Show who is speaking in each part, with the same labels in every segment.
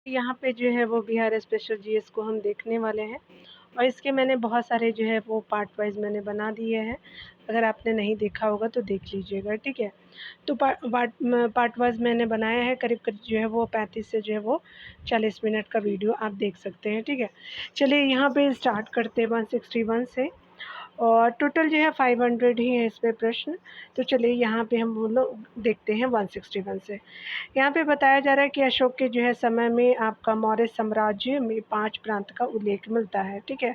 Speaker 1: यहाँ पे जो है वो बिहार स्पेशल जीएस को हम देखने वाले हैं और इसके मैंने बहुत सारे जो है वो पार्ट वाइज़ मैंने बना दिए हैं। अगर आपने नहीं देखा होगा तो देख लीजिएगा, ठीक है। तो पार्ट वाइज़ मैंने बनाया है, करीब-करीब जो है वो 35 से जो है वो 40 मिनट का वीडियो आप देख सकते हैं, ठीक है। चलिए यहाँ पे स्टार्ट करते हैं 161 से और टोटल जो है 500 ही है इसमें प्रश्न। तो चलिए यहाँ पे हम वो लोग देखते हैं 161 से। यहाँ पे बताया जा रहा है कि अशोक के जो है समय में आपका मौर्य साम्राज्य में 5 प्रांत का उल्लेख मिलता है, ठीक है।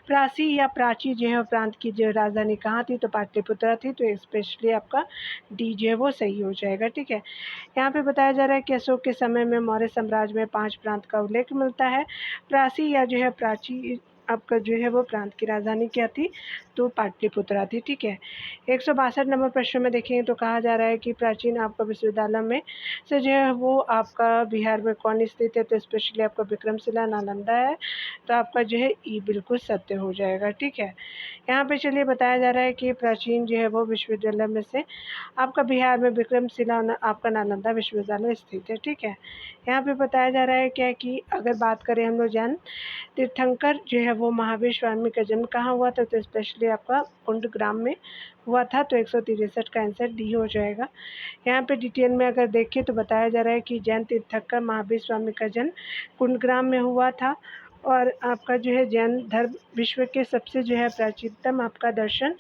Speaker 1: प्राची या प्राची जो है प्रांत की जो राजधानी कहाँ थी, तो पाटलिपुत्रा थी, तो स्पेशली आपका डी जो है वो सही हो जाएगा, ठीक है। यहाँ पे बताया जा रहा है कि अशोक के समय में मौर्य साम्राज्य में 5 प्रांत का उल्लेख मिलता है। प्राची या जो है प्राची आपका जो है वो प्रांत की राजधानी क्या थी, तो पाटलिपुत्रा थी, ठीक है। 162 नंबर प्रश्न में देखें तो कहा जा रहा है कि प्राचीन आपका विश्वविद्यालय में से जो है वो आपका बिहार में कौन स्थित है, तो स्पेशली आपका विक्रमशिला नालंदा है। तो आपका जो है ई बिल्कुल सत्य हो जाएगा, ठीक है। यहाँ पे चलिए बताया जा रहा है कि प्राचीन जो है वो विश्वविद्यालय में से आपका बिहार में विक्रमशिला आपका नालंदा विश्वविद्यालय स्थित है, ठीक है। यहाँ पे बताया जा रहा है क्या कि अगर बात करें हम लोग जैन तीर्थंकर जो है वो महावीर स्वामी का जन्म कहाँ हुआ था, तो स्पेशली आपका कुंडग्राम में हुआ था, तो 163 का आंसर डी हो जाएगा। यहाँ पे डिटेल में अगर देखें तो बताया जा रहा है कि जैन तीर्थंकर महावीर स्वामी का जन्म कुंडग्राम में हुआ था और आपका जो है जैन धर्म विश्व के सबसे जो है प्राचीनतम आपका दर्शन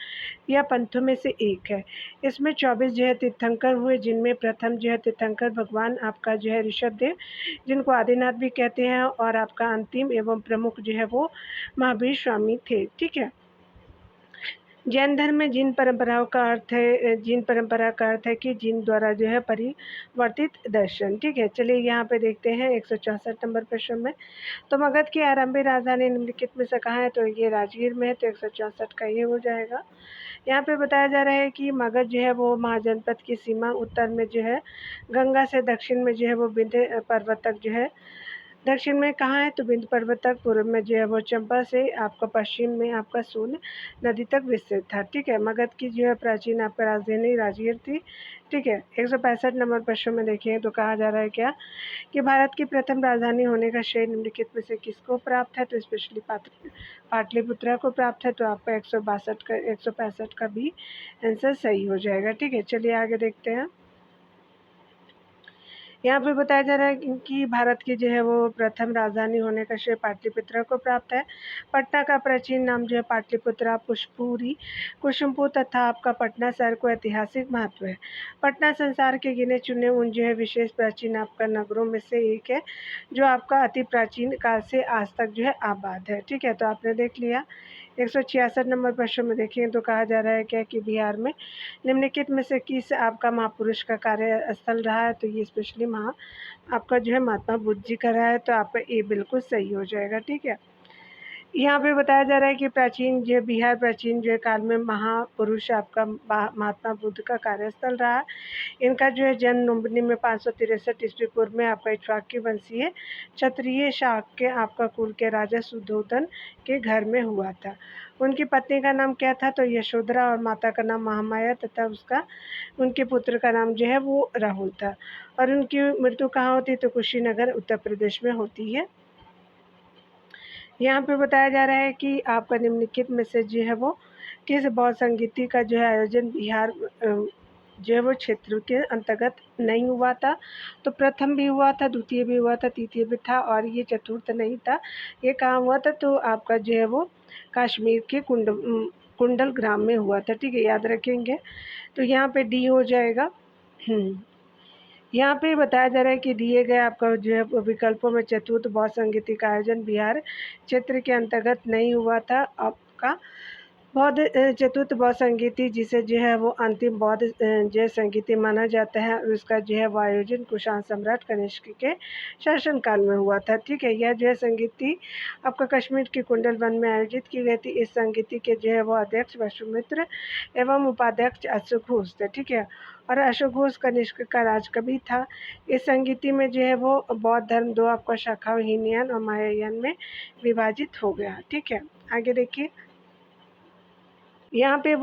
Speaker 1: या पंथों में से एक है। इसमें 24 जो है तीर्थंकर हुए, जिनमें प्रथम जो है तीर्थंकर भगवान आपका जो है ऋषभदेव, जिनको आदिनाथ भी कहते हैं, और आपका अंतिम एवं प्रमुख जो है वो महावीर स्वामी थे, ठीक है। जैन धर्म में जिन परंपराओं का अर्थ है, जिन परंपरा का अर्थ है कि जिन द्वारा जो है परिवर्तित दर्शन, ठीक है। चलिए यहाँ पे देखते हैं 164 नंबर प्रश्न में। तो मगध की आरंभिक राजधानी निम्नलिखित में से कहाँ है, तो ये राजगीर में है, तो 164 का ये हो जाएगा। यहाँ पे बताया जा रहा है कि मगध जो है वो महाजनपद की सीमा उत्तर में जो है गंगा से, दक्षिण में जो है वो विंध्य पर्वत तक जो है, दक्षिण में कहाँ है, तो विंध्य पर्वत तक, पूर्व में जो है वो चंपा से आपका, पश्चिम में आपका सोन नदी तक विस्तृत था, ठीक है। मगध की जो है प्राचीन आपका राजधानी राजगीर थी, ठीक है। 165 नंबर प्रश्न में देखिए तो कहा जा रहा है क्या कि भारत की प्रथम राजधानी होने का श्रेय निम्नलिखित में से किसको प्राप्त है, तो स्पेशली पाटलिपुत्रा को प्राप्त है, तो आपका 165 का भी आंसर सही हो जाएगा, ठीक है। चलिए आगे देखते हैं। यहाँ पे बताया जा रहा है कि भारत की जो है वो प्रथम राजधानी होने का श्रेय पाटलिपुत्रा को प्राप्त है। पटना का प्राचीन नाम जो है पाटलिपुत्रा, पुष्पुरी, कुसुमपुर तथा आपका पटना शहर को ऐतिहासिक महत्व है। पटना संसार के गिने चुने उन जो है विशेष प्राचीन आपका नगरों में से एक है, जो आपका अति प्राचीन काल से आज तक जो है आबाद है, ठीक है। तो आपने देख लिया। 166 नंबर प्रश्न में देखें तो कहा जा रहा है क्या कि बिहार में निम्नलिखित में से किस आपका महापुरुष का कार्यस्थल रहा है, तो ये स्पेशली आपका जो है महात्मा बुद्ध जी का रहा है, तो आपका ए बिल्कुल सही हो जाएगा, ठीक है। यहाँ पे बताया जा रहा है कि प्राचीन जो बिहार प्राचीन जो काल में महापुरुष आपका महात्मा बुद्ध का कार्यस्थल रहा। इनका जो है जन्म लुम्बिनी में 563 ईस्वी पूर्व में आपका इक्ष्वाकु वंशीय क्षत्रिय शाक के आपका कुल के राजा सुधोधन के घर में हुआ था। उनकी पत्नी का नाम क्या था, तो यशोधरा, और माता का नाम महामाया तथा उनके पुत्र का नाम जो है वो राहुल था। और उनकी मृत्यु कहाँ होती है, तो कुशीनगर उत्तर प्रदेश में होती है। यहाँ पे बताया जा रहा है कि आपका निम्नलिखित में से जो है वो किस बौद्ध संगीति का जो है आयोजन बिहार जो है वो क्षेत्र के अंतर्गत नहीं हुआ था, तो प्रथम भी हुआ था, द्वितीय भी हुआ था, तृतीय भी था, और ये चतुर्थ नहीं था। ये कहाँ हुआ था, तो आपका जो है वो कश्मीर के कुंडल ग्राम में हुआ था, ठीक है, याद रखेंगे। तो यहाँ पे डी हो जाएगा। यहाँ पे बताया जा रहा है कि दिए गए आपका जो है विकल्पों में चतुर्थ बौद्ध संगीति का आयोजन बिहार क्षेत्र के अंतर्गत नहीं हुआ था। आपका बौद्ध चतुर्थ बौद्ध संगीति, जिसे जो है वो अंतिम बौद्ध जो संगीति माना जाता है, उसका जो है वो आयोजन कुषाण सम्राट कनिष्क के शासनकाल में हुआ था, ठीक है। यह जो है संगीति आपका कश्मीर के कुंडल वन में आयोजित की गई थी। इस संगीति के जो है वो अध्यक्ष वसुमित्र एवं उपाध्यक्ष अशोक घोष थे, ठीक है। और अशोक घोष कनिष्क का राजकवि था। इस संगीति में जो है वो बौद्ध धर्म दो आपका शाखाओं हीनयान और महायान में विभाजित हो गया, ठीक है। आगे देखिए। यहाँ पे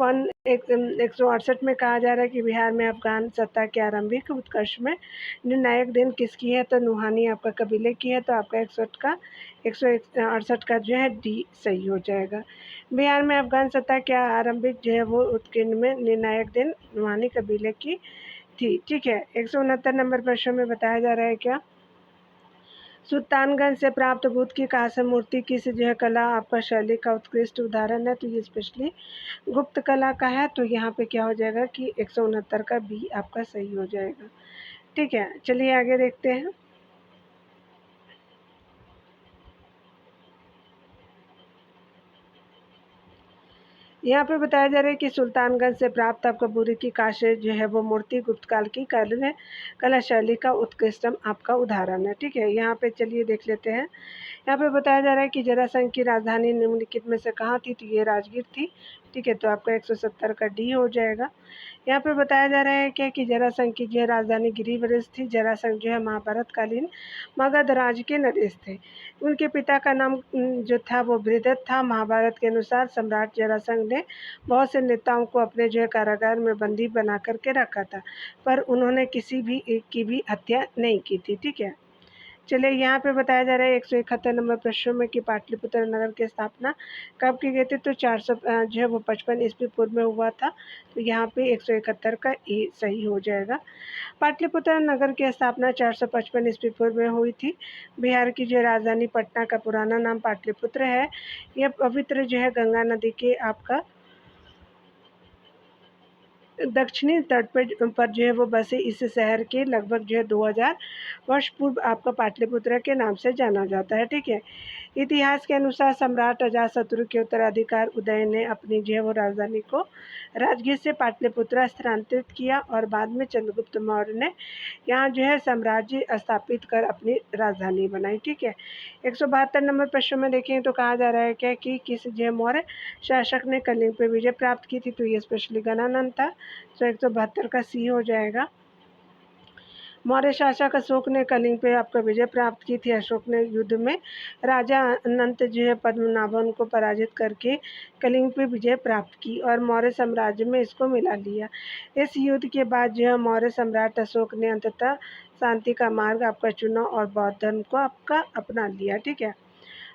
Speaker 1: 168 में कहा जा रहा है कि बिहार में अफ़गान सत्ता के आरंभिक उत्कर्ष में निर्णायक देन किसकी है, तो नुहानी आपका कबीले की है, तो आपका 168 का जो है डी सही हो जाएगा। बिहार में अफ़गान सत्ता के आरंभिक जो है वो उत्कीर्ण में निर्णायक देन नुहानी कबीले की थी। ठीक है, 169 नंबर प्रश्न में बताया जा रहा है क्या, सुल्तानगंज से प्राप्त बुद्ध की कांस्य मूर्ति किस जो है कला आपका शैली का उत्कृष्ट उदाहरण है, तो ये स्पेशली गुप्त कला का है। तो यहाँ पे क्या हो जाएगा कि 169 का बी आपका सही हो जाएगा। ठीक है, चलिए आगे देखते हैं। यहाँ पे बताया जा रहा है कि सुल्तानगंज से प्राप्त आपका बुरी की कांस्य जो है वो मूर्ति गुप्त काल की कला शैली का उत्कृष्टतम आपका उदाहरण है। ठीक है, यहाँ पे चलिए देख लेते हैं। यहाँ पे बताया जा रहा है कि जरासंध की राजधानी निम्नलिखित में से कहाँ थी, तो ये राजगीर थी। ठीक है, तो आपका 170 का डी हो जाएगा। यहाँ पे बताया जा रहा है क्या कि जरासंध की जो राजधानी गिरिवृष थी। जरासंध जो है महाभारत कालीन मगध राज के नरेश थे। उनके पिता का नाम जो था वो बृहदत्त था। महाभारत के अनुसार सम्राट जरासंध ने बहुत से नेताओं को अपने जो है कारागार में बंदी बना करके रखा था, पर उन्होंने किसी भी एक की भी हत्या नहीं की थी। ठीक है, चलिए यहाँ पे बताया जा रहा है 171 नंबर प्रश्न में कि पाटलिपुत्र नगर की स्थापना कब की गई थी, तो 400 जो है वो 55 ईस्वी पूर्व में हुआ था। तो यहाँ पे 171 का ए सही हो जाएगा। पाटलिपुत्र नगर की स्थापना 455 ईस्वी पूर्व में हुई थी। बिहार की जो राजधानी पटना का पुराना नाम पाटलिपुत्र है। यह पवित्र जो है गंगा नदी के आपका दक्षिणी तट पर जो है वो बसे इस शहर के लगभग जो है 2000 वर्ष पूर्व आपका पाटलिपुत्र के नाम से जाना जाता है। ठीक है, इतिहास के अनुसार सम्राट अजातशत्रु के उत्तराधिकार उदय ने अपनी जो है वो राजधानी को राजगीर से पाटलिपुत्र स्थानांतरित किया और बाद में चंद्रगुप्त मौर्य ने यहाँ जो है साम्राज्य स्थापित कर अपनी राजधानी बनाई। ठीक है, 172 नंबर प्रश्न में देखें तो कहा जा रहा है क्या कि किस जो मौर्य शासक ने कलिंग पर विजय प्राप्त की थी, तो ये स्पेशली गणानंद था। तो 172 का सी हो जाएगा। मौर्य शासक अशोक ने कलिंग पे आपका विजय प्राप्त की थी। अशोक ने युद्ध में राजा अनंत जो है पद्मनाभन को पराजित करके कलिंग पे विजय प्राप्त की और मौर्य साम्राज्य में इसको मिला लिया। इस युद्ध के बाद जो है मौर्य सम्राट अशोक ने अंततः शांति का मार्ग आपका चुना और बौद्ध धर्म को आपका अपना लिया। ठीक है,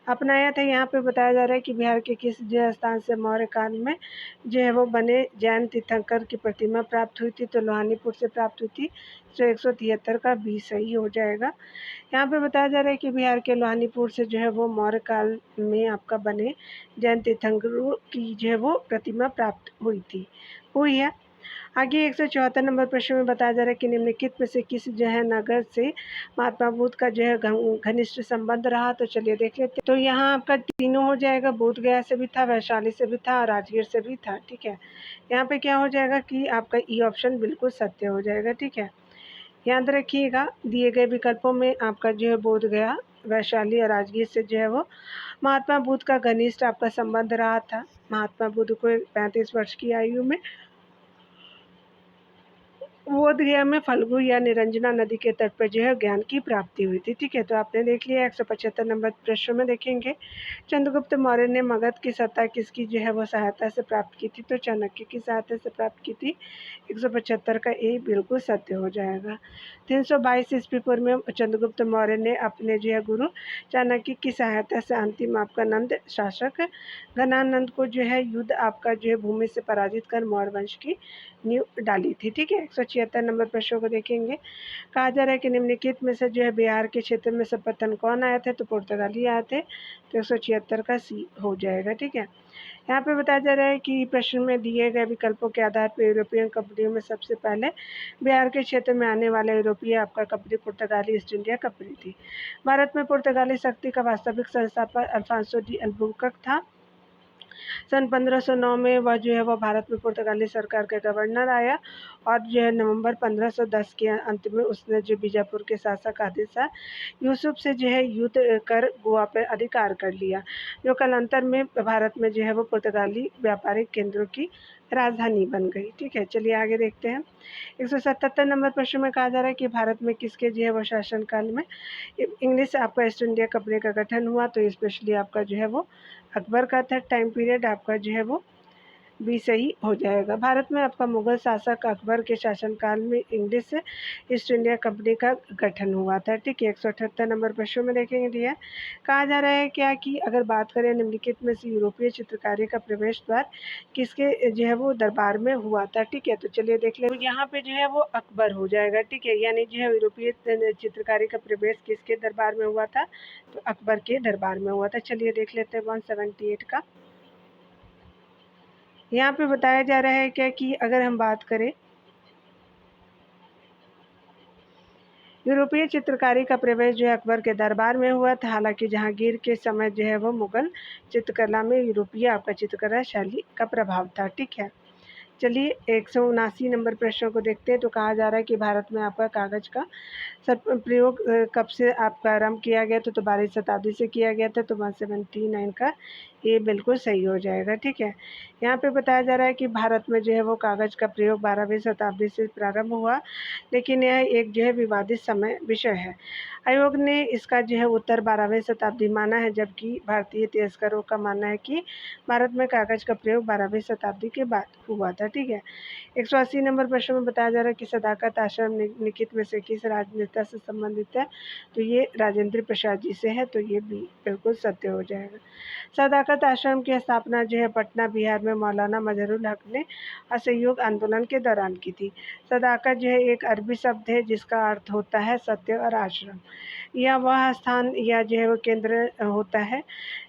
Speaker 1: अपनाया था। यहाँ पे बताया जा रहा है कि बिहार के किस जो स्थान से मौर्य काल में जो है वो बने जैन तीर्थंकर की प्रतिमा प्राप्त हुई थी, तो लोहानीपुर से प्राप्त हुई थी। तो 173 का बी सही हो जाएगा। यहाँ पे बताया जा रहा है कि बिहार के लोहानीपुर से जो है वो मौर्य काल में आपका बने जैन तीर्थंकरों की जो है वो प्रतिमा प्राप्त हुई है। आगे 174 नंबर प्रश्न में बताया जा रहा है कि निम्नलिखित में से किस जो है नगर से महात्मा बुद्ध का जो है घनिष्ठ संबंध रहा, तो चलिए देख लेते हैं। तो यहाँ आपका तीनों हो जाएगा, बोध गया से भी था, वैशाली से भी था और राजगीर से भी था। ठीक है, यहाँ पे क्या हो जाएगा कि आपका ई ऑप्शन बिल्कुल सत्य हो जाएगा। ठीक है, याद रखिएगा दिए गए विकल्पों में आपका जो है बोध गया, वैशाली और राजगीर से जो है वो महात्मा बुद्ध का घनिष्ठ आपका संबंध रहा था। महात्मा बुद्ध को 35 वर्ष की आयु में बोधगया में फल्गु या निरंजना नदी के तट पर जो है ज्ञान की प्राप्ति हुई थी। ठीक है, तो आपने देख लिया। 175 नंबर प्रश्न में देखेंगे चंद्रगुप्त मौर्य ने मगध की सत्ता किसकी जो है वो सहायता से प्राप्त की थी, तो चाणक्य की सहायता से प्राप्त की थी। 175 का ए बिल्कुल सत्य हो जाएगा। 322 ईस्वी पूर्व में चंद्रगुप्त मौर्य ने अपने जो है गुरु चाणक्य की सहायता से अंतिम आपका नंद शासक घनानंद को जो है युद्ध आपका जो है भूमि से पराजित कर मौर्य वंश की नींव डाली थी। ठीक है, 176 नंबर प्रश्न को देखेंगे। कहा जा रहा है कि निम्नलिखित में से जो है बिहार के क्षेत्र में सर्वप्रथम कौन आए थे, तो पुर्तगाली आए थे। तो 176 का सी हो जाएगा। ठीक है, यहाँ पे बताया जा रहा है कि प्रश्न में दिए गए विकल्पों के आधार पर यूरोपियन कंपनियों में सबसे पहले बिहार के क्षेत्र में आने वाले यूरोपीय आपका कंपनी पुर्तगाली ईस्ट इंडिया कंपनी थी। भारत में पुर्तगाली शक्ति का वास्तविक संस्थापक अल्फांसो डी अल्बुकर्क था। सन 1509 में वह जो है वह भारत में पुर्तगाली सरकार का गवर्नर आया और जो है नवंबर 1510 के अंत में उसने जो बीजापुर के शासक आदिल शाह यूसुफ से जो है युद्ध कर गोवा पर अधिकार कर लिया, जो कालांतर में भारत में जो है वो पुर्तगाली व्यापारिक केंद्रों की राजधानी बन गई। ठीक है, चलिए आगे देखते हैं। 177 नंबर प्रश्न में कहा जा रहा है कि भारत में किसके जो है वो शासनकाल में इंग्लिश आपका ईस्ट इंडिया कंपनी का गठन हुआ, तो स्पेशली आपका जो है वो अकबर का था। टाइम पीरियड आपका जो है वो बी सही हो जाएगा। भारत में आपका मुग़ल शासक अकबर के शासनकाल में इंग्लिश ईस्ट इंडिया कंपनी का गठन हुआ था। ठीक है, 178 नंबर प्रश्न में देखेंगे दिया कहा जा रहा है क्या कि अगर बात करें निम्नलिखित में से यूरोपीय चित्रकारी का प्रवेश द्वार किसके जो है वो दरबार में हुआ था। ठीक है, तो चलिए देख ले, तो यहाँ पे जो है वो अकबर हो जाएगा। ठीक है, यानी जो है यूरोपीय चित्रकारी का प्रवेश किसके दरबार में हुआ था, तो अकबर के दरबार में हुआ था। चलिए देख लेते हैं 178 का। यहाँ पे बताया जा रहा है क्या कि अगर हम बात करें यूरोपीय चित्रकारी का प्रवेश जो है अकबर के दरबार में हुआ था। हालांकि जहांगीर के समय जो है वो मुगल चित्रकला में यूरोपीय आपका चित्रकला शैली का प्रभाव था। ठीक है, चलिए 179 नंबर प्रश्न को देखते हैं। तो कहा जा रहा है कि भारत में आपका कागज़ का प्रयोग कब से आपका आरंभ किया गया था, तो 12वीं शताब्दी से किया गया था। तो 179 का ये बिल्कुल सही हो जाएगा। ठीक है, यहाँ पे बताया जा रहा है कि भारत में जो है वो कागज़ का प्रयोग 12वीं शताब्दी से प्रारंभ हुआ, लेकिन यह एक जो है विवादित समय विषय है। आयोग ने इसका जो है उत्तर 12वीं शताब्दी माना है, जबकि भारतीय इतिहासकारों का मानना है कि भारत में कागज़ का प्रयोग 12वीं शताब्दी के बाद हुआ था। ठीक है, 180 नंबर प्रश्न में बताया जा रहा है कि सदाकत आश्रम निम्नलिखित में से किस राजनेता से संबंधित है, तो ये राजेंद्र प्रसाद जी से है। तो ये भी बिल्कुल सत्य हो जाएगा। सदाकत आश्रम की स्थापना जो है पटना बिहार में मौलाना मजहरुल हक ने असहयोग आंदोलन के दौरान की थी। सदाकत जो है एक अरबी शब्द है जिसका अर्थ होता है सत्य और आश्रम। यह वह स्थान या जो है वो केंद्र होता है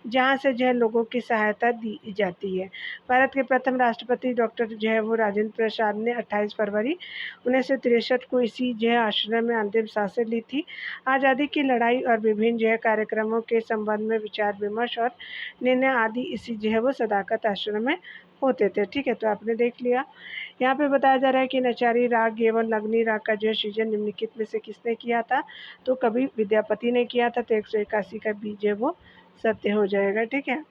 Speaker 1: जहाँ से जो है लोगों की सहायता दी जाती है। भारत के प्रथम राष्ट्रपति डॉक्टर जो है वो राजेंद्र प्रसाद ने 28 फरवरी 1963 को इसी जो है आश्रम में अंतिम सांसें ली थी। आज़ादी की लड़ाई और विभिन्न जो है कार्यक्रमों के संबंध में विचार विमर्श और निर्णय आदि इसी जो है वो सदाकत आश्रम में होते थे। ठीक है, तो आपने देख लिया। यहाँ पे बताया जा रहा है कि नचारी राग एवं नगनी राग का जो है सृजन निम्नलिखित में से किसने किया था, तो कवि विद्यापति ने किया था। तो 181 का बी जो है वो सत्य हो जाएगा। ठीक है,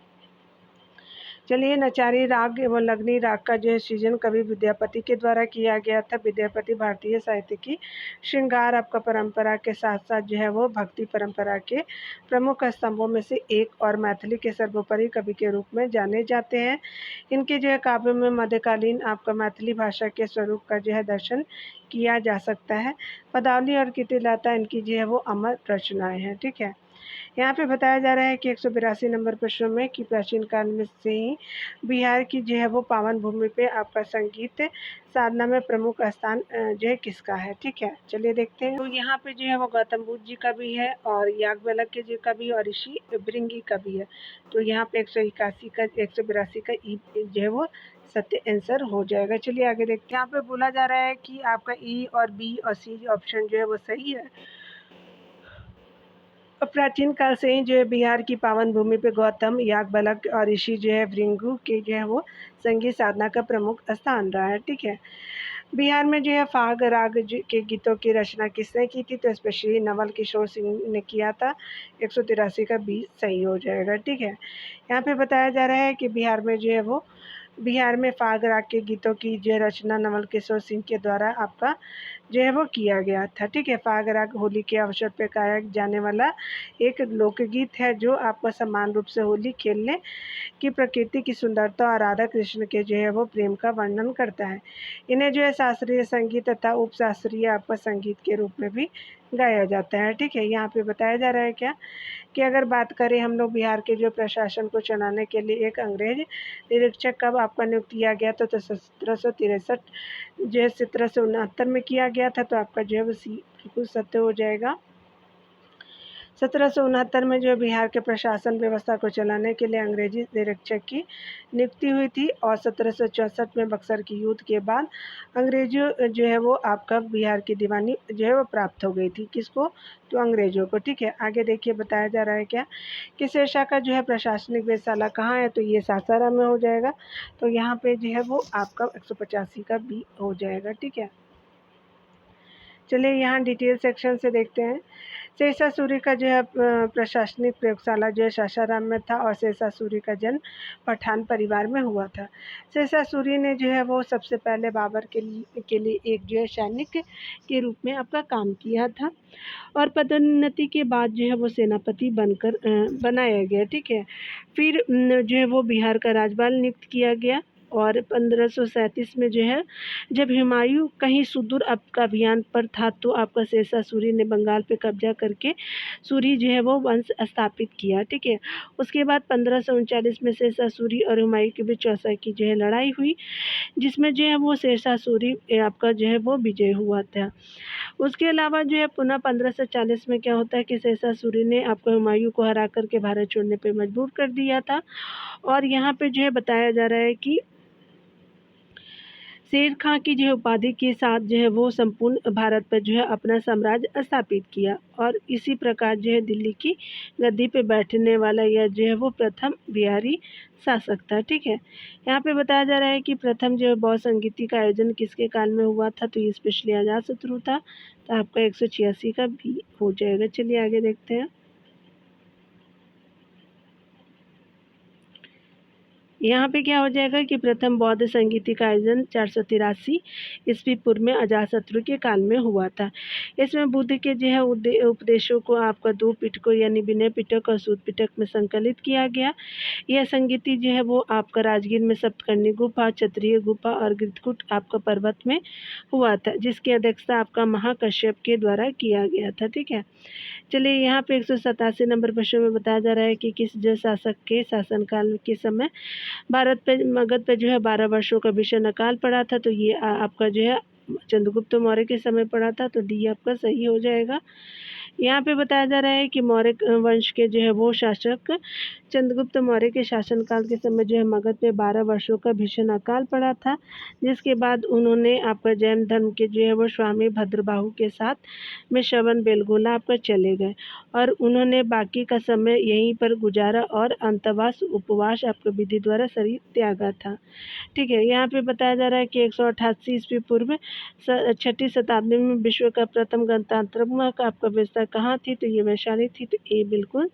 Speaker 1: चलिए नचारी राग एवं नगनी राग का जो है सृजन कवि विद्यापति के द्वारा किया गया था। विद्यापति भारतीय साहित्य की श्रृंगार आपका परंपरा के साथ साथ जो है वो भक्ति परंपरा के प्रमुख स्तंभों में से एक और मैथिली के सर्वोपरि कवि के रूप में जाने जाते हैं। इनके जो है काव्यों में मध्यकालीन आपका मैथिली भाषा के स्वरूप का जो है दर्शन किया जा सकता है। पदावली और कीर्तिलाता इनकी जो है वो अमर रचनाएं हैं। ठीक है, यहाँ पे बताया जा रहा है कि 182 नंबर प्रश्न में कि प्राचीन काल में से ही बिहार की जो है वो पावन भूमि पे आपका संगीत साधना में प्रमुख स्थान जो है किसका है। ठीक है, चलिए देखते हैं। तो यहाँ पे जो है वो गौतम बुद्ध जी का भी है और याज्ञवल्क्य जी का भी और ऋषि भृंगी का भी है। तो यहाँ पे 181 का 182 का ई जो है वो सत्य आंसर हो जाएगा। चलिए आगे देखते हैं। यहाँ पे बोला जा रहा है कि आपका ई और बी और सी ऑप्शन जो है वो सही है। प्राचीन काल से ही जो है बिहार की पावन भूमि पे गौतम याज्ञवल्क्य और ऋषि जो है भृगु के जो है वो संगीत साधना का प्रमुख स्थान रहा है। ठीक है, बिहार में जो है फाग राग के गीतों की रचना किसने की थी, तो स्पेशली नवल किशोर सिंह ने किया था। 183 का बी सही हो जाएगा। ठीक है, यहाँ पे बताया जा रहा है कि बिहार में फाग राग के गीतों की जो रचना नवल किशोर सिंह के द्वारा आपका जो है वो किया गया था। ठीक है, फाग राग होली के अवसर पर गाया जाने वाला एक लोकगीत है जो आपको समान रूप से होली खेलने की प्रकृति की सुंदरता और राधा कृष्ण के जो है वो प्रेम का वर्णन करता है। इन्हें जो है शास्त्रीय संगीत तथा उपशास्त्रीय आपका संगीत के रूप में भी गाया जाता है। ठीक है, यहाँ पे बताया जा रहा है क्या कि अगर बात करें हम लोग बिहार के जो प्रशासन को चलाने के लिए एक अंग्रेज निरीक्षक कब आपका नियुक्त किया गया था, तो 1763 जो है 1769 में किया गया था। तो आपका जो है वो सी बिल्कुल सत्य हो जाएगा। 1769 में जो बिहार के प्रशासन व्यवस्था को चलाने के लिए अंग्रेजी निरीक्षक की नियुक्ति हुई थी और 1764 में बक्सर की युद्ध के बाद अंग्रेजों जो है वो आपका बिहार की दीवानी जो है वो प्राप्त हो गई थी। किसको, तो अंग्रेजों को। ठीक है, आगे देखिए बताया जा रहा है क्या कि शेरशाह का जो है प्रशासनिक वेधशाला कहाँ है, तो ये सासाराम में हो जाएगा। तो यहाँ पे जो है वो आपका 185 का बी हो जाएगा। ठीक है, चलिए यहाँ डिटेल सेक्शन से देखते हैं। शेरशाह सूरी का जो है प्रशासनिक प्रयोगशाला जो है सासाराम में था और शेरशाह सूरी का जन्म पठान परिवार में हुआ था। शेरशाह सूरी ने जो है वो सबसे पहले बाबर के लिए एक जो है सैनिक के रूप में आपका काम किया था और पदोन्नति के बाद जो है वो सेनापति बनकर बनाया गया। ठीक है, फिर जो है वो बिहार का राज्यपाल नियुक्त किया गया और 1537 में जो है जब हुमायूं कहीं सुदूर आपका अभियान पर था तो आपका शेरशाह सूरी ने बंगाल पे कब्जा करके सूरी जो है वो वंश स्थापित किया। ठीक है, उसके बाद 1539 में शेरशाह सूरी और हुमायूं के बीच चौसा की जो है लड़ाई हुई, जिसमें जो है वो शेरशाह सूरी आपका जो है वो विजय हुआ था। उसके अलावा जो है पुनः 1540 में क्या होता है कि शेरशाह सूरी ने आपको हुमायूं को हरा करके भारत छोड़ने पे मजबूर कर दिया था। और यहाँ पे जो है बताया जा रहा है कि शेर खां की जो है उपाधि के साथ जो है वो संपूर्ण भारत पर जो है अपना साम्राज्य स्थापित किया और इसी प्रकार जो है दिल्ली की गद्दी पे बैठने वाला यह जो है वो प्रथम बिहारी शासक था। ठीक है, यहाँ पे बताया जा रहा है कि प्रथम जो है बौद्ध संगीति का आयोजन किसके काल में हुआ था, तो ये स्पेशली अजातशत्रु था। तो आपका 186 का भी हो जाएगा। चलिए आगे देखते हैं। यहाँ पे क्या हो जाएगा कि प्रथम बौद्ध संगीति का आयोजन 483 ईस्वी पूर्व में अजातशत्रु के काल में हुआ था। इसमें बुद्ध के जो है उपदेशों को आपका 2 पिटकों यानी विनय पिटक और सूत पिटक में संकलित किया गया। यह संगीति जो है वो आपका राजगीर में सप्तकर्णी गुफा, क्षत्रिय गुफा और गिरधकूट आपका पर्वत में हुआ था, जिसकी अध्यक्षता आपका महाकश्यप के द्वारा किया गया था। ठीक है, चलिए यहाँ पे 187 नंबर प्रश्न में बताया जा रहा है कि किस जो शासक के शासनकाल के समय भारत पे मगध पे जो है 12 वर्षों का भीषण अकाल पड़ा था। तो ये आपका जो है चंद्रगुप्त मौर्य के समय पड़ा था। तो डी आपका सही हो जाएगा। यहाँ पे बताया जा रहा है कि मौर्य वंश के जो है वो शासक चंद्रगुप्त मौर्य के शासनकाल के समय जो है मगध पे 12 वर्षों का भीषण अकाल पड़ा था, जिसके बाद उन्होंने आपका जैन धर्म के जो है वो स्वामी भद्रबाहु के साथ में श्रवण बेलगोला आपका चले गए और उन्होंने बाकी का समय यहीं पर गुजारा और अंतवास उपवास आपका विधि द्वारा शरीर त्यागा था। ठीक है, यहाँ पे बताया जा रहा है कि 188 ईस्वी पूर्व 6ठी शताब्दी में विश्व का प्रथम गणतंत्रात्मक आपका व्यवस्था कहाँ थी, तो ये वैशाली थी। तो ये बिल्कुल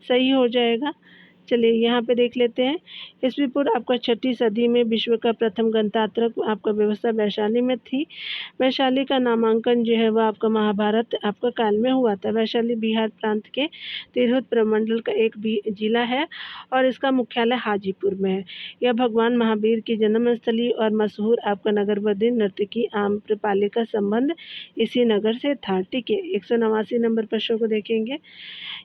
Speaker 1: सही हो जाएगा। चलिए यहाँ पे देख लेते हैं। ईस्वी पूर्व आपका 6ठी सदी में विश्व का प्रथम गणतंत्र आपका व्यवस्था वैशाली में थी। वैशाली का नामांकन जो है वह आपका महाभारत आपका काल में हुआ था। वैशाली बिहार प्रांत के तिरहुत प्रमंडल का एक भी जिला है और इसका मुख्यालय हाजीपुर में है। यह भगवान महावीर की जन्मस्थली और मशहूर आपका नगरवधि नर्तकी आम्रपाली का संबंध इसी नगर से था। ठीक है, 189 नंबर प्रश्न को देखेंगे।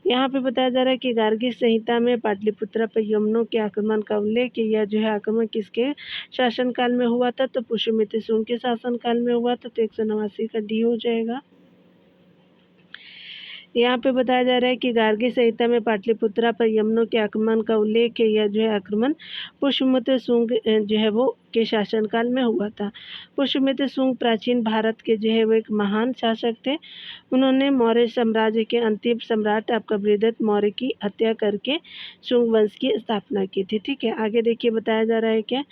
Speaker 1: यहाँ पे बताया जा रहा है कि गार्गी संहिता में पाटलिपुत्रा पर यवनों के आक्रमण का उल्लेख, यह जो है आक्रमण किसके शासनकाल में हुआ था, तो पुष्यमित्र शुंग के शासनकाल में हुआ था। तो 189 का डी हो जाएगा। यहाँ पे बताया जा रहा है कि गार्गी संहिता में पाटलिपुत्रा पर यवनों के आक्रमण का उल्लेख है। यह जो है आक्रमण पुष्यमित्र शुंग जो है वो के शासनकाल में हुआ था। पुष्यमित्र शुंग प्राचीन भारत के जो है वो एक महान शासक थे। उन्होंने मौर्य साम्राज्य के अंतिम सम्राट आपका बृहदत्त मौर्य की हत्या करके शुंग वंश की स्थापना की थी। ठीक है, आगे देखिए बताया जा रहा है क्या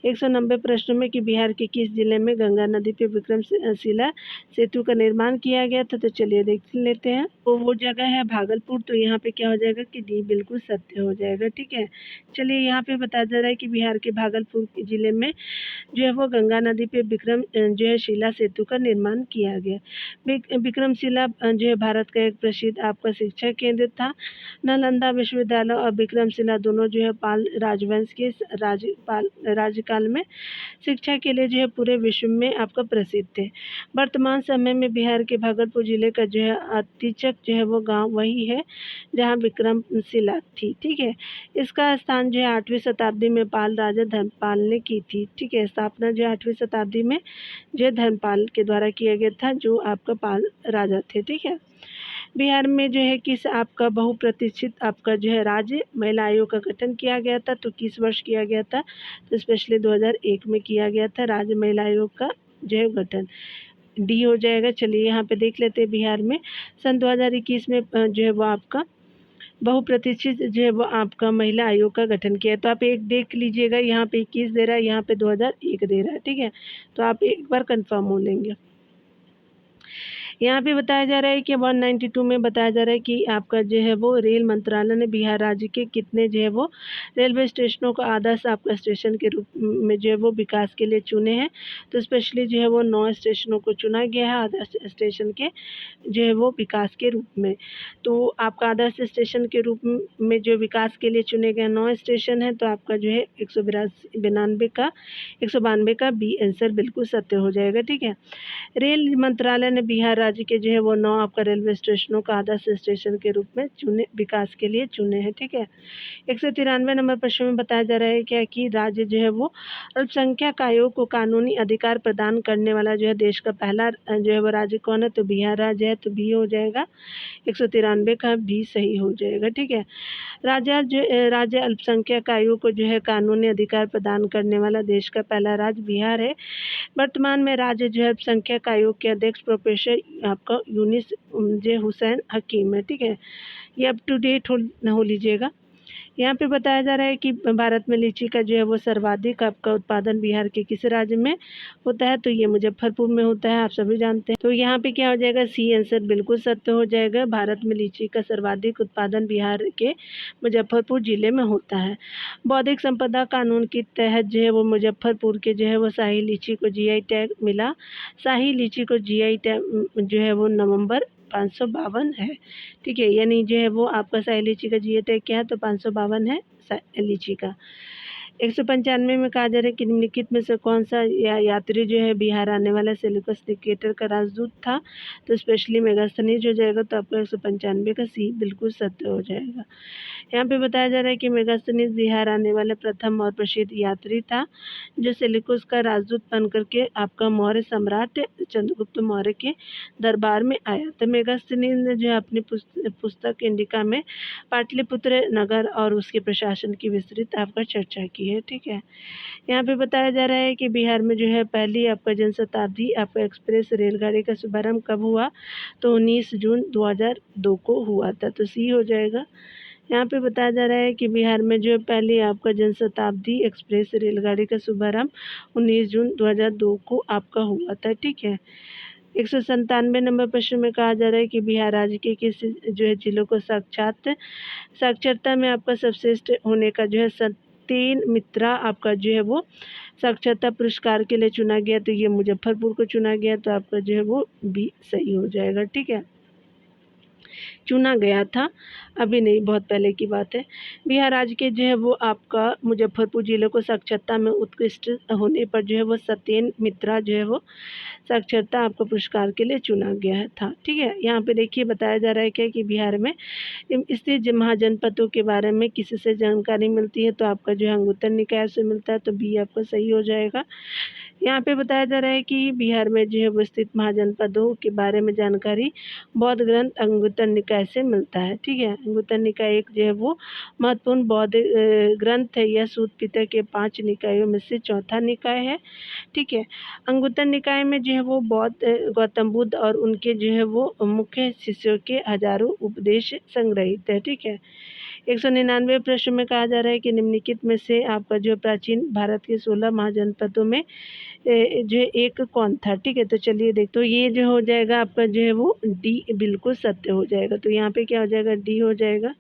Speaker 1: 190 प्रश्न में कि बिहार के किस जिले में गंगा नदी पे विक्रमशिला सेतु का निर्माण किया गया था। तो चलिए देख लेते हैं। तो वो जगह है भागलपुर। तो यहाँ पे क्या हो जाएगा कि डी बिल्कुल सत्य हो जाएगा। ठीक है, चलिए यहाँ पे बताया जा रहा है कि बिहार के भागलपुर जिले में जो है वो गंगा नदी पे विक्रम जो है शिला सेतु का निर्माण किया गया। विक्रमशिला जो है भारत का एक प्रसिद्ध आपका शिक्षा केंद्र था। नालंदा विश्वविद्यालय और विक्रमशिला दोनों जो है पाल राजवंश के राज्यकाल में शिक्षा के लिए जो है पूरे विश्व में आपका प्रसिद्ध थे। वर्तमान समय में बिहार के भागलपुर जिले का जो है अतिचक जो है वो गांव वही है जहां विक्रमशिला थी। ठीक है, इसका स्थान जो है 8वीं शताब्दी में पाल राजा धर्मपाल ने की थी। ठीक है, स्थापना जो है 8वीं शताब्दी में जो है धर्मपाल के द्वारा किया गया था, जो आपका पाल राजा थे। ठीक है, बिहार में जो है किस आपका बहुप्रतिष्ठित आपका जो है राज्य महिला आयोग का गठन किया गया था। तो किस वर्ष किया गया था, तो स्पेशली 2001 में किया गया था राज्य महिला आयोग का जो है गठन। डी हो जाएगा। चलिए यहाँ पे देख लेते हैं। बिहार में सन 2021 में जो है वो आपका बहुप्रतिष्ठित जो है वो आपका महिला आयोग का गठन किया है। तो आप एक देख लीजिएगा, यहाँ पे 21 दे रहा है, यहाँ पे 2001 दे रहा है। ठीक है, तो आप एक बार कंफर्म हो लेंगे। यहाँ पे बताया जा रहा है कि 192 में बताया जा रहा है कि आपका जो है वो रेल मंत्रालय ने बिहार राज्य के कितने जो है वो रेलवे स्टेशनों को आदर्श आपका स्टेशन के रूप में जो है वो विकास के लिए चुने हैं। तो स्पेशली जो है वो 9 स्टेशनों को चुना गया है आदर्श स्टेशन के जो है वो विकास के रूप में। तो आपका आदर्श स्टेशन के रूप में जो विकास के लिए चुने गए 9 स्टेशन हैं, तो आपका जो है 192 का बी आंसर बिल्कुल सत्य हो जाएगा। ठीक है। रेल मंत्रालय ने बिहार राज्य के जो है वो 9 आपका रेलवे स्टेशनों का आदर्श स्टेशन के रूप में चुने विकास के लिए चुने हैं। ठीक है। 193 नंबर प्रश्न में बताया जा रहा है क्या कि राज्य जो है वो अल्पसंख्यक आयोग को कानूनी अधिकार प्रदान करने वाला जो है देश का पहला जो है वो राज्य कौन है? तो बिहार राज्य है, तो बी हो जाएगा। 193 का भी सही हो जाएगा। ठीक है। राज्य अल्पसंख्यक आयोग को जो है कानूनी अधिकार प्रदान करने वाला देश का पहला राज्य बिहार है। वर्तमान में राज्य जो है अल्पसंख्यक आयोग के अध्यक्ष प्रोफेसर आपका यूनिस जे हुसैन हकीम है। ठीक है। ये अप टू डेट हो लीजिएगा। यहाँ पे बताया जा रहा है कि भारत में लीची का जो है वो सर्वाधिक आपका उत्पादन बिहार के किस राज्य में होता है? तो ये मुजफ्फरपुर में होता है, आप सभी जानते हैं। तो यहाँ पे क्या हो जाएगा? सी आंसर बिल्कुल सत्य हो जाएगा। भारत में लीची का सर्वाधिक उत्पादन बिहार के मुजफ्फरपुर जिले में होता है। बौद्धिक संपदा कानून के तहत जो है वो मुजफ्फरपुर के जो है वो शाही लीची को जीआई टैग मिला। शाही लीची को जीआई टैग जो है वो नवंबर 552 है। ठीक है। यानी जो है वो आपका शाही लीची का जीआई टैग क्या है? तो 552 है लीची का। 195 में कहा जा रहा है कि निम्नलिखित में से कौन सा यात्री जो है बिहार आने वाला सेल्यूकस निकेटर का राजदूत था? तो स्पेशली मेगास्थनीज हो जाएगा। तो आपका 195 का सी बिल्कुल सत्य हो जाएगा। यहाँ पे बताया जा रहा है कि मेगास्थनीज बिहार आने वाला प्रथम और प्रसिद्ध यात्री था जो सेल्यूकस का राजदूत बन करके आपका मौर्य सम्राट चंद्रगुप्त मौर्य के दरबार में आया। तो मेगास्थनीज ने जो है अपनी पुस्तक इंडिका में पाटलिपुत्र नगर और उसके प्रशासन की विस्तृत आपका चर्चा की है। ठीक है। यहाँ पे बताया जा रहा है कि बिहार में जो है पहली आपका जनशताब्दी आपका एक्सप्रेस रेलगाड़ी का शुभारंभ कब हुआ? तो 19 जून 2002 को हुआ था। तो सी हो जाएगा। यहाँ पे बताया जा रहा है कि बिहार में जो पहली आपका जनशताब्दी एक्सप्रेस रेलगाड़ी का शुभारंभ 19 जून 2002 को आपका हुआ था। ठीक है। 197 नंबर प्रश्न में कहा जा रहा है कि बिहार राज्य के किस जो है जिलों को साक्षरता में आपका सर्वश्रेष्ठ होने का जो है सत्येन मित्रा आपका जो है वो साक्षरता पुरस्कार के लिए चुना गया। तो ये मुजफ्फरपुर को चुना गया। तो आपका जो है वो बी सही हो जाएगा। ठीक है। चुना गया था, अभी नहीं, बहुत पहले की बात है। बिहार राज्य के जो है वो आपका मुजफ्फरपुर जिले को साक्षरता में उत्कृष्ट होने पर जो है वो सत्येन मित्रा जो है वो साक्षरता आपको पुरस्कार के लिए चुना गया था। ठीक है। यहाँ पे देखिए बताया जा रहा है क्या कि बिहार में स्थित महाजनपदों के बारे में किसी से जानकारी मिलती है? तो आपका जो है अंगुत्तर निकाय से मिलता है। तो बी आपका सही हो जाएगा। यहाँ पे बताया जा रहा है कि बिहार में जो है वो स्थित महाजनपदों के बारे में जानकारी बौद्ध ग्रंथ अंगुत्तर निकाय से मिलता है। ठीक है। अंगुत्तर निकाय एक जो है वो महत्वपूर्ण बौद्ध ग्रंथ है। यह सूत पिता के 5 निकायों में से चौथा निकाय है। ठीक है। अंगुत्तर निकाय में जो है वो बौद्ध गौतम बुद्ध और उनके जो है वो मुख्य शिष्यों के हजारों उपदेश संग्रहित है। ठीक है। 199 प्रश्न में कहा जा रहा है कि निम्नलिखित में से आपका जो प्राचीन भारत के 16 महाजनपदों में जो एक कौन था? ठीक है। तो चलिए देखते, तो ये जो हो जाएगा आपका जो है वो डी बिल्कुल सत्य हो जाएगा। तो यहाँ पे क्या हो जाएगा? डी हो जाएगा।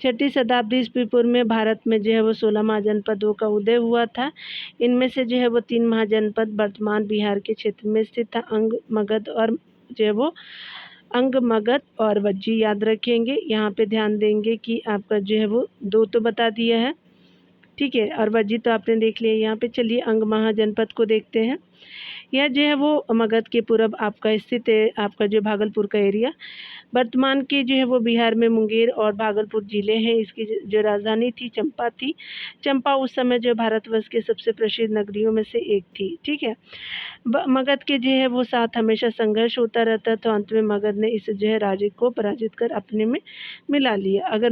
Speaker 1: छठी शताब्दी ईस्वी पूर्व में भारत में जो है वो 16 महाजनपदों का उदय हुआ था। इनमें से जो है वो 3 महाजनपद वर्तमान बिहार के क्षेत्र में स्थित था, अंग, मगध और जो है वो अंग, मगध और वज्जी। याद रखेंगे। यहाँ पे ध्यान देंगे कि आपका जो है वो 2 तो बता दिया है। ठीक है। और वज्जी तो आपने देख लिया। यहाँ पे चलिए अंग महाजनपद को देखते हैं। यह जो है वो मगध के पूर्व आपका स्थित है, आपका जो भागलपुर का एरिया। वर्तमान के जो है वो बिहार में मुंगेर और भागलपुर जिले हैं। इसकी जो राजधानी थी चंपा थी। चंपा उस समय जो भारतवर्ष के सबसे प्रसिद्ध नगरियों में से एक थी। ठीक है। मगध के जो है वो साथ हमेशा संघर्ष होता रहता, तो अंत में मगध ने इस जो है राज्य को पराजित कर अपने में मिला लिया। अगर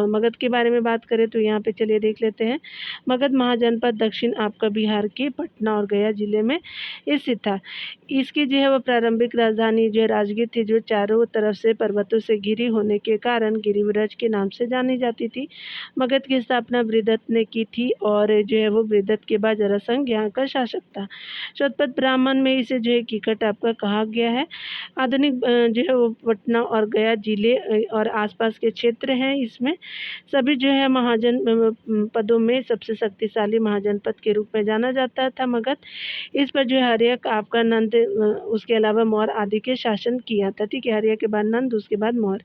Speaker 1: मगध के बारे में बात करें तो यहाँ पे चलिए देख लेते हैं। मगध महाजनपद दक्षिण आपका बिहार के पटना और गया जिले में में स्थित था। इसकी जो है वो प्रारंभिक राजधानी जो है राजगीर थी, जो चारों तरफ से पर्वतों से घिरी होने के कारण गिरिव्रज के नाम से जानी जाती थी। मगध की स्थापना बृहदत्त ने की थी और जो है वो बृहदत्त के बाद जरासंध यहाँ का शासक था। शोधपत्र ब्राह्मण में इसे जो है कीकट आपका कहा गया है। आधुनिक जो है वो पटना और गया जिले और आसपास के क्षेत्र हैं। इसमें सभी जो है महाजन पदों में सबसे शक्तिशाली महाजनपद के रूप में जाना जाता था मगध। इस पर जो है हर्यक आपका नंद उसके अलावा मौर्य आदि के शासन किया था। ठीक है, हर्यक के बाद नंद, उसके बाद मौर्य।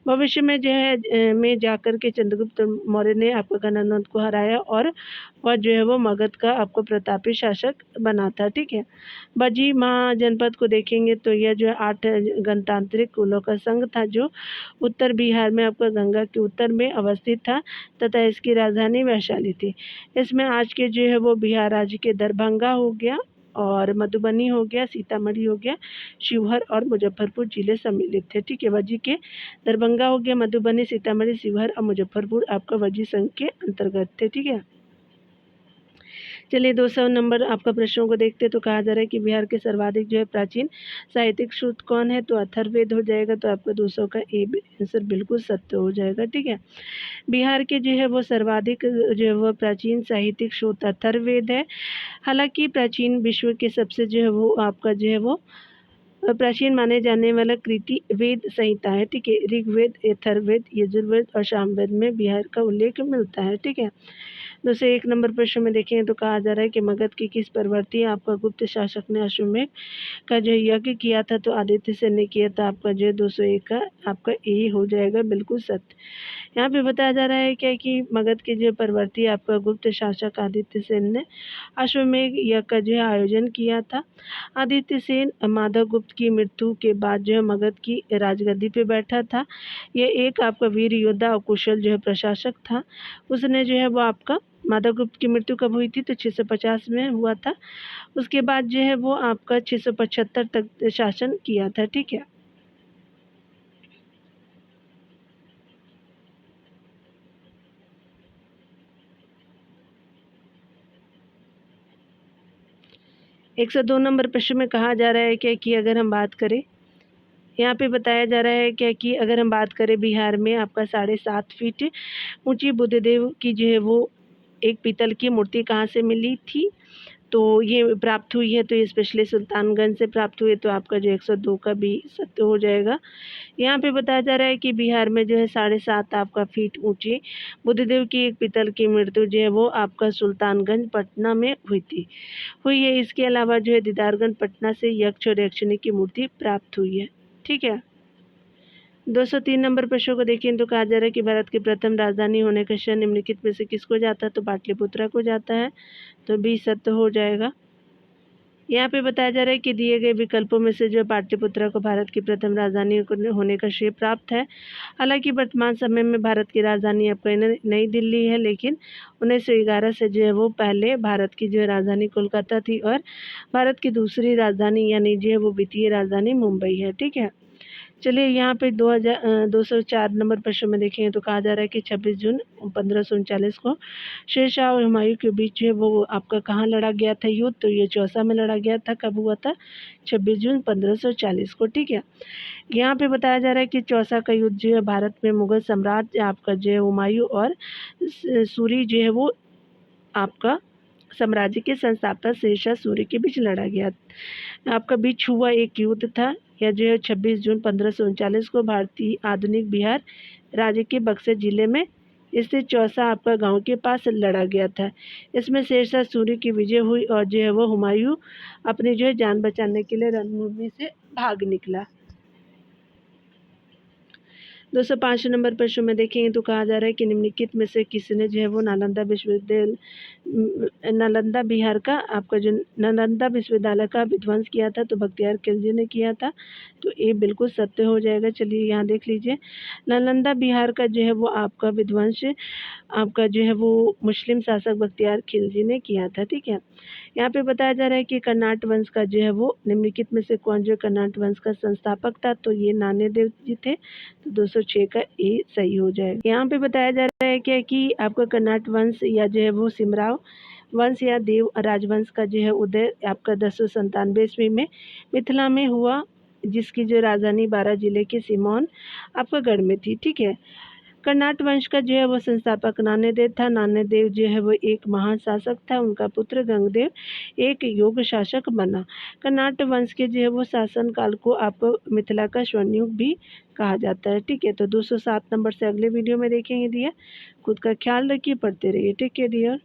Speaker 1: भविष्य में जो है में जाकर के चंद्रगुप्त मौर्य ने आपका गणानंद को हराया और वह जो है वो मगध का आपको प्रतापी शासक बना था। ठीक है, बजी महाजनपद को देखेंगे तो यह जो है 8 गणतांत्रिक कुलों का संघ था, जो उत्तर बिहार में आपका गंगा के उत्तर में अवस्थित था तथा इसकी राजधानी वैशाली थी। इसमें आज के जो है वो बिहार राज्य के दरभंगा हो गया और मधुबनी हो गया, सीतामढ़ी हो गया, शिवहर और मुजफ्फरपुर जिले सम्मिलित थे। ठीक है, वजी के दरभंगा हो गया, मधुबनी, सीतामढ़ी, शिवहर और मुजफ्फरपुर आपका वजी संघ के अंतर्गत थे। ठीक है, चलिए 200 नंबर आपका प्रश्नों को देखते तो कहा जा रहा है कि बिहार के सर्वाधिक जो है प्राचीन साहित्यिक स्रोत कौन है, तो अथर्ववेद हो जाएगा। तो आपका 200 का ए आंसर बिल्कुल सत्य हो जाएगा। ठीक है, बिहार के जो है वो सर्वाधिक जो है वो प्राचीन साहित्यिक स्रोत अथर्ववेद है। हालांकि प्राचीन विश्व के सबसे जो है वो आपका जो है वो प्राचीन माने जाने वाला कृति वेद संहिता है। ठीक है, ऋग्वेद, अथर्ववेद, यजुर्वेद और सामवेद में बिहार का उल्लेख मिलता है। ठीक है, दूसरे 1 नंबर प्रश्न में देखें तो कहा जा रहा है कि मगध के किस परवर्ती आपका गुप्त शासक ने अश्वमेध का जो यज्ञ किया था, तो आदित्य सेन ने किया था। आपका जो 201 का आपका ए हो जाएगा बिल्कुल सत्य। यहाँ पे बताया जा रहा है क्या कि मगध के जो परवर्ती आपका गुप्त शासक आदित्य सेन ने अश्वमेध यज्ञ का जो है आयोजन किया था। आदित्य सेन माधव गुप्त की मृत्यु के बाद जो है मगध की राजगद्दी पे बैठा था। यह एक आपका वीर योद्धा और कुशल जो है प्रशासक था। उसने जो है वो आपका माधव गुप्त की मृत्यु कब हुई थी, तो 650 में हुआ था। उसके बाद जो है वो आपका 675 तक शासन किया था। ठीक है, एक सौ 2 नंबर प्रश्न में कहा जा रहा है क्या कि अगर हम बात करें, यहाँ पे बताया जा रहा है क्या कि अगर हम बात करें बिहार में आपका 7.5 फीट ऊंची बुद्धदेव की जो है वो एक पीतल की मूर्ति कहाँ से मिली थी, तो ये प्राप्त हुई है, तो ये स्पेशली सुल्तानगंज से प्राप्त हुई है। तो आपका जो 102 का भी सत्य हो जाएगा। यहाँ पे बताया जा रहा है कि बिहार में जो है 7.5 आपका फीट ऊंची बुद्धदेव की एक पीतल की मूर्ति जो है वो आपका सुल्तानगंज पटना में हुई है। इसके अलावा जो है दीदारगंज पटना से यक्ष और यक्षिणी की मूर्ति प्राप्त हुई है। ठीक है, 203 नंबर प्रश्न को देखिए तो कहा जा रहा है कि भारत की प्रथम राजधानी होने का श्रेय निम्नलिखित में से किसको जाता है, तो पाटलिपुत्रा को जाता है। तो बी सत्य हो जाएगा। यहाँ पे बताया जा रहा है कि दिए गए विकल्पों में से जो पाटलिपुत्रा को भारत की प्रथम राजधानी होने का श्रेय प्राप्त है। हालांकि वर्तमान समय में भारत की राजधानी आपका नई दिल्ली है, लेकिन 1911 से जो है वो पहले भारत की जो राजधानी कोलकाता थी और भारत की दूसरी राजधानी यानी जो है वो वित्तीय राजधानी मुंबई है। ठीक है, चलिए यहाँ पे 204 नंबर प्रश्न में देखें तो कहा जा रहा है कि 26 जून 1539 को शेरशाह और हुमायूं के बीच जो है वो आपका कहाँ लड़ा गया था युद्ध, तो ये चौसा में लड़ा गया था। कब हुआ था, 26 जून 1540 को। ठीक है, यहाँ पे बताया जा रहा है कि चौसा का युद्ध जो है भारत में मुगल सम्राट आपका जो है हुमायूं और सूरी जो है वो आपका साम्राज्य के संस्थापक शेरशाह सूरी के बीच लड़ा गया आपका बीच हुआ एक युद्ध था। यह जो है 26 जून 1539 को भारतीय आधुनिक बिहार राज्य के बक्सर जिले में स्थित चौसा आपका गांव के पास लड़ा गया था। इसमें शेरशाह सूरी की विजय हुई और जो है वो हुमायूं अपनी जो है जान बचाने के लिए रणभूमि से भाग निकला। 205 नंबर प्रश्न में देखेंगे तो कहा जा रहा है कि निम्नलिखित में से किसने जो है वो नालंदा बिहार का आपका जो नालंदा विश्वविद्यालय का विध्वंस किया था, तो बख्तियार खिलजी ने किया था। तो ये बिल्कुल सत्य हो जाएगा। चलिए यहाँ देख लीजिए, नालंदा बिहार का जो है वो आपका विध्वंस आपका जो है वो मुस्लिम शासक बख्तियार खिलजी ने किया था। ठीक है, यहाँ पे बताया जा रहा है कि कर्नाट वंश का जो है वो निम्नलिखित में से कौन जो कर्नाट वंश का संस्थापक था, तो ये नान्यदेव जी थे। तो 206 का ए सही हो जाएगा। यहाँ पे बताया जा रहा है क्या कि आपका कर्नाट वंश या जो है वो सिमराव वंश या देव राजवंश का जो है उदय आपका 1097 ईस्वी में मिथिला में हुआ, जिसकी जो राजधानी बारा जिले के सिमोन आपका गढ़ में थी। ठीक है। कर्नाट वंश का जो है वो संस्थापक नान्यदेव था। नान्यदेव जो है वो एक महान शासक था। उनका पुत्र गंगदेव एक योग शासक बना। कर्नाट वंश के जो है वो शासन काल को आप मिथिला का स्वर्ण युग भी कहा जाता है। ठीक है। तो 207 नंबर से अगले वीडियो में देखेंगे डियर। खुद का ख्याल रखिए, पढ़ते रहिए। Take care dear.